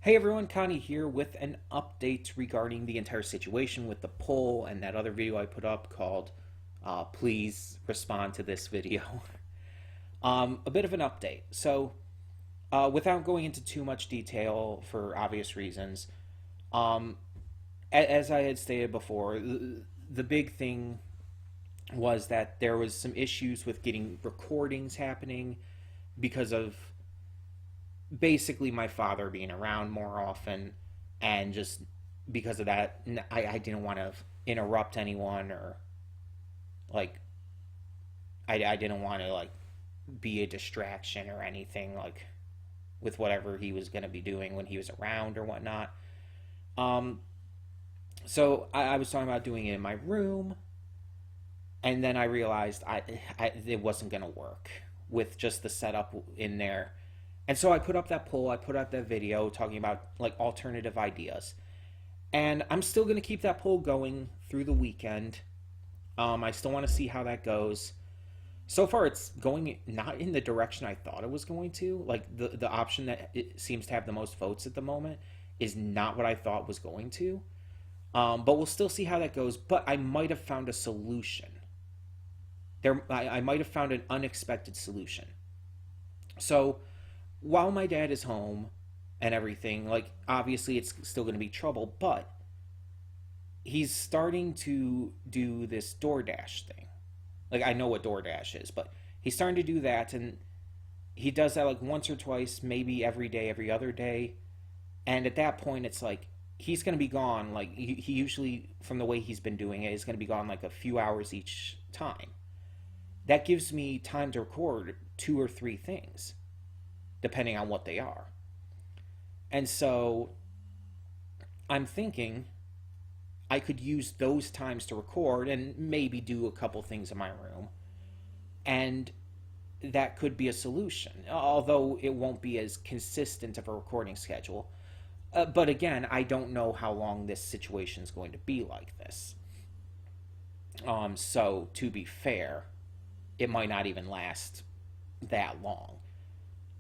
Hey everyone, Connie here with an update regarding the entire situation with the poll and that other video I put up called Please Respond to This Video. A bit of an update. Without going into too much detail for obvious reasons, um, as I had stated before, the big thing was that there was some issues with getting recordings happening because of basically my father being around more often, and just because of that, I didn't want to interrupt anyone, or like I didn't want to like be a distraction or anything, like with whatever he was going to be doing when he was around or whatnot. um I was talking about doing it in my room, and then I realized it wasn't going to work with just the setup in there. And so I put up that poll, I put up that video talking about like alternative ideas. And I'm still going to keep that poll going through the weekend. I still want to see how that goes. So far, it's going not in the direction I thought it was going to. Like the option that it seems to have the most votes at the moment is not what I thought was going to. But we'll still see how that goes. But I might have found a solution. I might have found an unexpected solution. So while my dad is home and everything, like obviously it's still going to be trouble, but he's starting to do this DoorDash thing. Like I know what DoorDash is, but he's starting to do that, and he does that like once or twice, maybe every day, every other day. And at that point, it's like he's going to be gone. Like he usually, from the way he's been doing it, is going to be gone like a few hours each time. That gives me time to record two or three things, depending on what they are. And so I'm thinking I could use those times to record and maybe do a couple things in my room. And that could be a solution, although it won't be as consistent of a recording schedule. But again, I don't know how long this situation is going to be like this. So to be fair, it might not even last that long.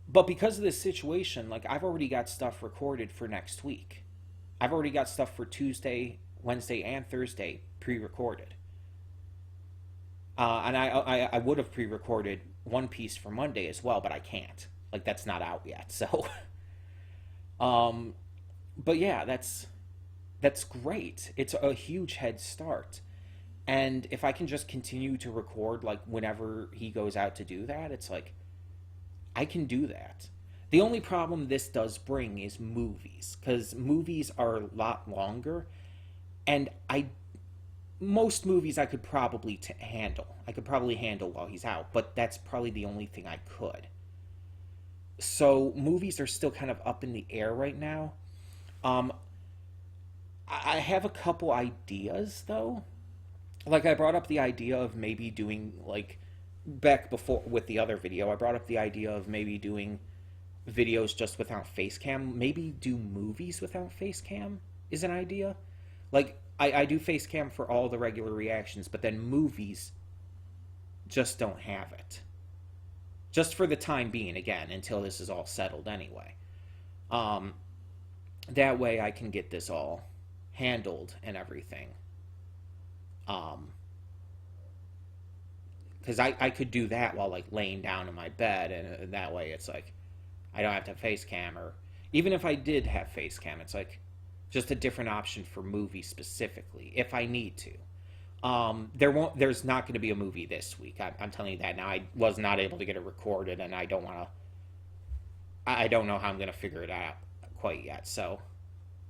But because of this situation, like I've already got stuff recorded for next week. I've already got stuff for Tuesday, Wednesday, and Thursday pre-recorded. And I would have pre-recorded one piece for Monday as well, but I can't. Like that's not out yet. So, um, but yeah, that's great. It's a huge head start. And if I can just continue to record like whenever he goes out to do that, it's like I can do that. The only problem this does bring is movies, because movies are a lot longer, and most movies I could probably handle. I could probably handle while he's out, but that's probably the only thing I could. So movies are still kind of up in the air right now. Um, I have a couple ideas though. Like I brought up the idea of maybe doing like back before with the other video, I brought up the idea of maybe doing videos just without face cam. Maybe do movies without face cam is an idea. Like I do face cam for all the regular reactions, but then movies just don't have it. Just for the time being, again, until this is all settled anyway. Um, that way I can get this all handled and everything. Um, because I could do that while like laying down in my bed, and that way it's like I don't have to face cam, or even if I did have face cam, it's like just a different option for movies specifically if I need to. There's not going to be a movie this week. I'm telling you that now. I was not able to get it recorded, and I don't want to. I don't know how I'm going to figure it out quite yet. So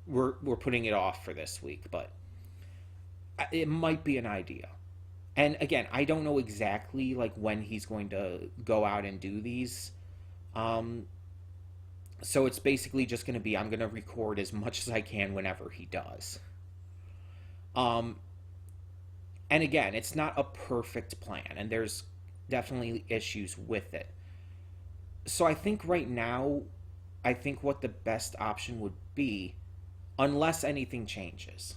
we're putting it off for this week, but it might be an idea. And again, I don't know exactly like when he's going to go out and do these. Um, so it's basically just going to be I'm going to record as much as I can whenever he does. Um, and again, it's not a perfect plan, and there's definitely issues with it. So I think right now, I think what the best option would be, unless anything changes,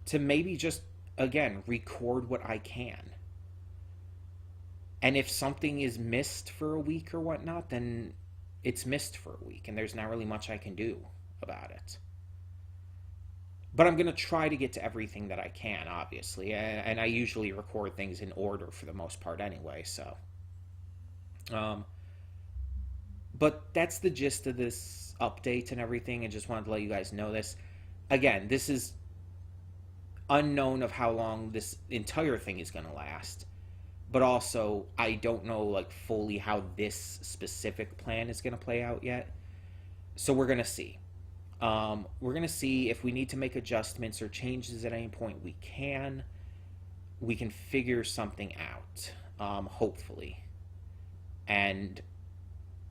to maybe just again record what I can. And if something is missed for a week or whatnot, then it's missed for a week, and there's not really much I can do about it. But I'm going to try to get to everything that I can, obviously. And I usually record things in order for the most part anyway, so. Um, but that's the gist of this update and everything. I just wanted to let you guys know this. Again, this is unknown of how long this entire thing is going to last. But also, I don't know like fully how this specific plan is going to play out yet. So we're going to see. We're going to see if we need to make adjustments or changes at any point. We can. We can figure something out, hopefully. And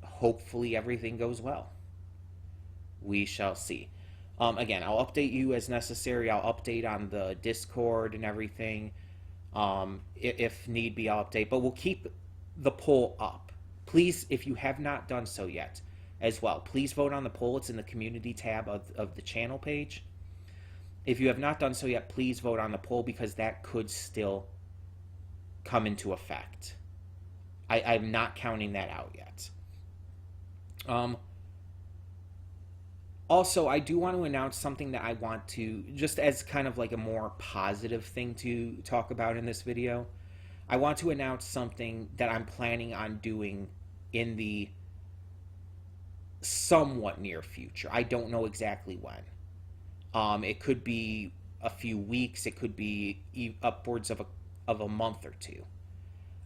hopefully everything goes well. We shall see. Again, I'll update you as necessary. I'll update on the Discord and everything. If need be, I'll update. But we'll keep the poll up. Please, if you have not done so yet, as well, please vote on the poll. It's in the community tab of the channel page. If you have not done so yet, please vote on the poll because that could still come into effect. I'm not counting that out yet. Also, I do want to announce something that I want to, just as kind of like a more positive thing to talk about in this video. I want to announce something that I'm planning on doing in the somewhat near future. I don't know exactly when. It could be a few weeks. It could be upwards of a month or two.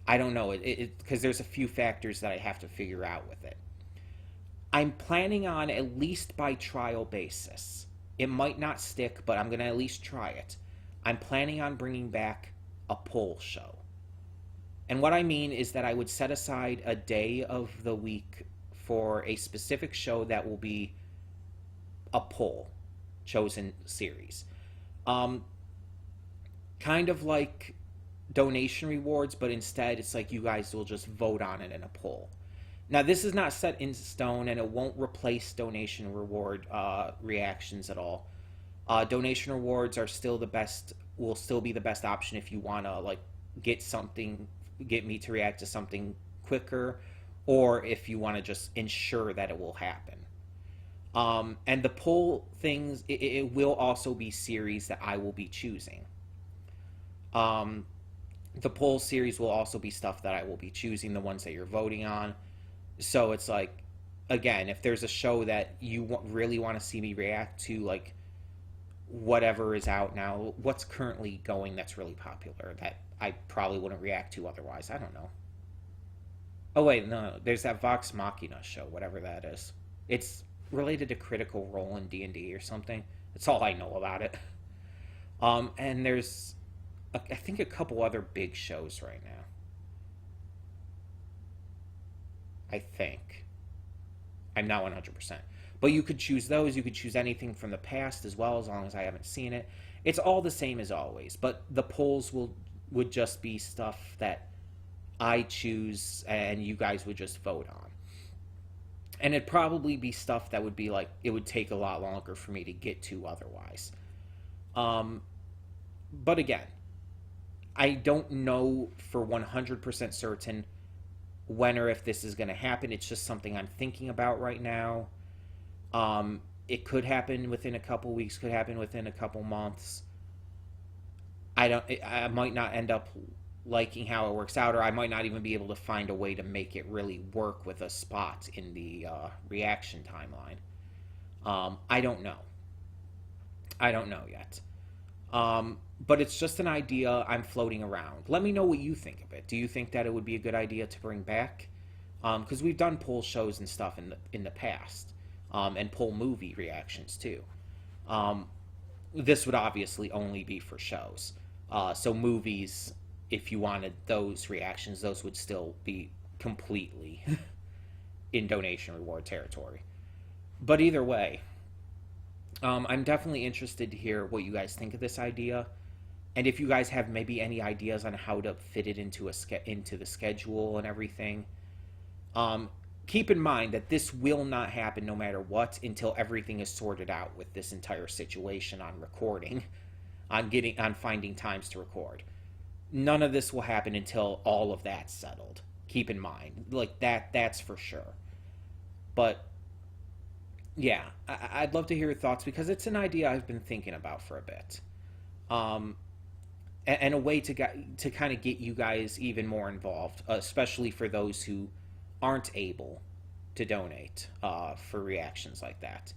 I don't know it because there's a few factors that I have to figure out with it. I'm planning on, at least by trial basis, it might not stick, but I'm going to at least try it. I'm planning on bringing back a poll show. And what I mean is that I would set aside a day of the week for a specific show that will be a poll chosen series. Kind of like donation rewards, but instead it's like you guys will just vote on it in a poll. Now, this is not set in stone, and it won't replace donation reward reactions at all. Donation rewards are still the best, will still be the best option if you want to like get me to react to something quicker, or if you want to just ensure that it will happen. And the poll things, it will also be series that I will be choosing. The poll series will also be stuff that I will be choosing, the ones that you're voting on. So it's like, again, if there's a show that you really want to see me react to, like whatever is out now, what's currently going that's really popular that I probably wouldn't react to otherwise. I don't know. Oh wait, no, there's that Vox Machina show, whatever that is. It's related to Critical Role in D&D or something. That's all I know about it. And there's, I think, a couple other big shows right now. I think. I'm not 100%. But you could choose those. You could choose anything from the past as well, as long as I haven't seen it. It's all the same as always. But the polls would just be stuff that I choose and you guys would just vote on. And it'd probably be stuff that would be like, it would take a lot longer for me to get to otherwise. But again, I don't know for 100% certain when or if this is going to happen. It's just something I'm thinking about right now. It could happen within a couple weeks, could happen within a couple months. I might not end up liking how it works out, or I might not even be able to find a way to make it really work with a spot in the reaction timeline. I don't know. I don't know yet. But it's just an idea I'm floating around. Let me know what you think of it. Do you think that it would be a good idea to bring back? Because we've done poll shows and stuff in the past, and poll movie reactions too. This would obviously only be for shows. So movies, if you wanted those reactions, those would still be completely in donation reward territory. But either way, I'm definitely interested to hear what you guys think of this idea. And if you guys have maybe any ideas on how to fit it into into the schedule and everything, keep in mind that this will not happen no matter what until everything is sorted out with this entire situation on recording, on finding times to record. None of this will happen until all of that's settled. Keep in mind, like that's for sure. But yeah, I'd love to hear your thoughts because it's an idea I've been thinking about for a bit. Um, and a way to kind of get you guys even more involved, especially for those who aren't able to donate for reactions like that.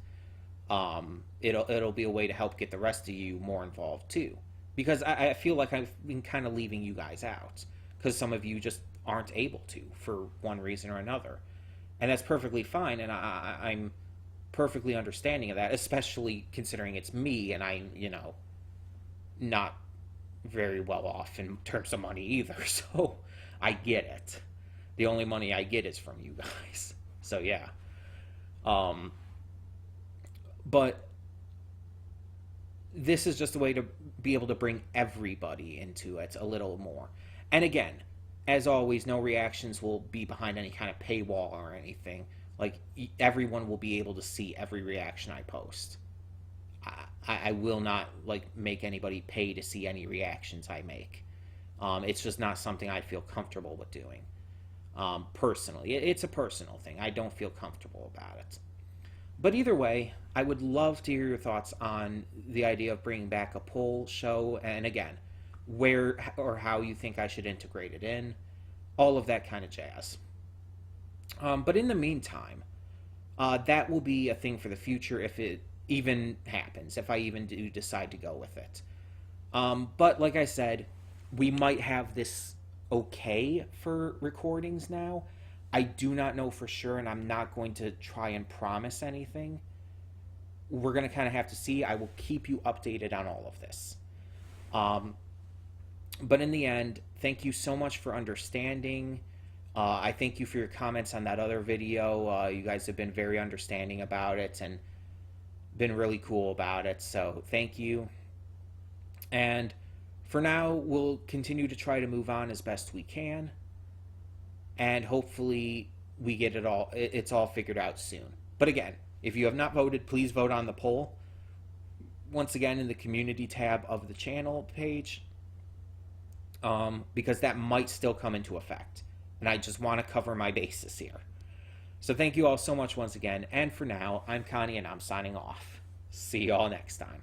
It'll be a way to help get the rest of you more involved too, because I feel like I've been kind of leaving you guys out because some of you just aren't able to for one reason or another, and that's perfectly fine, and I'm perfectly understanding of that, especially considering it's me and I'm not very well off in terms of money either. So I get it. The only money I get is from you guys. So yeah. Um, but this is just a way to be able to bring everybody into it a little more. And again, as always, no reactions will be behind any kind of paywall or anything. Like everyone will be able to see every reaction I post. I will not like make anybody pay to see any reactions I make. It's just not something I feel comfortable with doing. Personally, it's a personal thing. I don't feel comfortable about it. But either way, I would love to hear your thoughts on the idea of bringing back a poll show, and again, where or how you think I should integrate it in, all of that kind of jazz. But in the meantime, that will be a thing for the future if it even happens, if I even do decide to go with it. But like I said, we might have this okay for recordings now. I do not know for sure, and I'm not going to try and promise anything. We're going to kind of have to see. I will keep you updated on all of this. Um, but in the end, thank you so much for understanding. I thank you for your comments on that other video. You guys have been very understanding about it and been really cool about it. So thank you. And for now, we'll continue to try to move on as best we can. And hopefully we get it's all figured out soon. But again, if you have not voted, please vote on the poll. Once again, in the community tab of the channel page, because that might still come into effect. And I just want to cover my bases here. So thank you all so much once again. And for now, I'm Connie and I'm signing off. See you all next time.